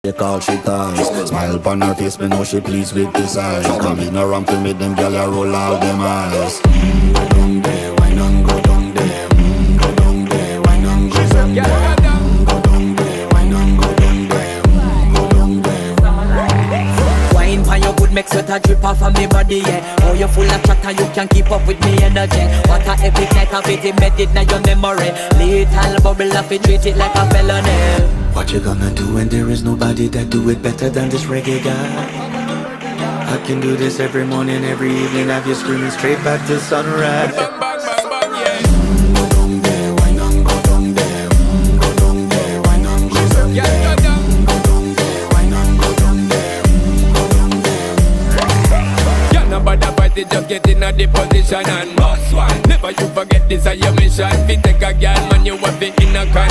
They call she ties. Smile upon her face, me know she pleased with this eyes. Come in around to me, them gyal a roll out them eyes. Go down there, why not go down there? Go down there, why not go down there? Go down there, why not go down there? Go down there. Wine pan your good, make sweat a drip off of me body, yeah. Oh, you full of chatter, you can keep up with me energy. What a epic night of it, embedded in your memory. Little bubble of it, treat it like a felony. What you gonna do when there is nobody that do it better than this reggae guy? I can do this every morning, every evening, have you screaming straight back to sunrise. Bang, bang, bang, bang, yeah. Go down there, why not go down there? Go down there, why not go down there? Go down there, why not go down there? Go down there. Yeah, nobody fight it, just get in a the position and boss one. Never you forget this is your mission. If you take a girl, man, you have it in a kind.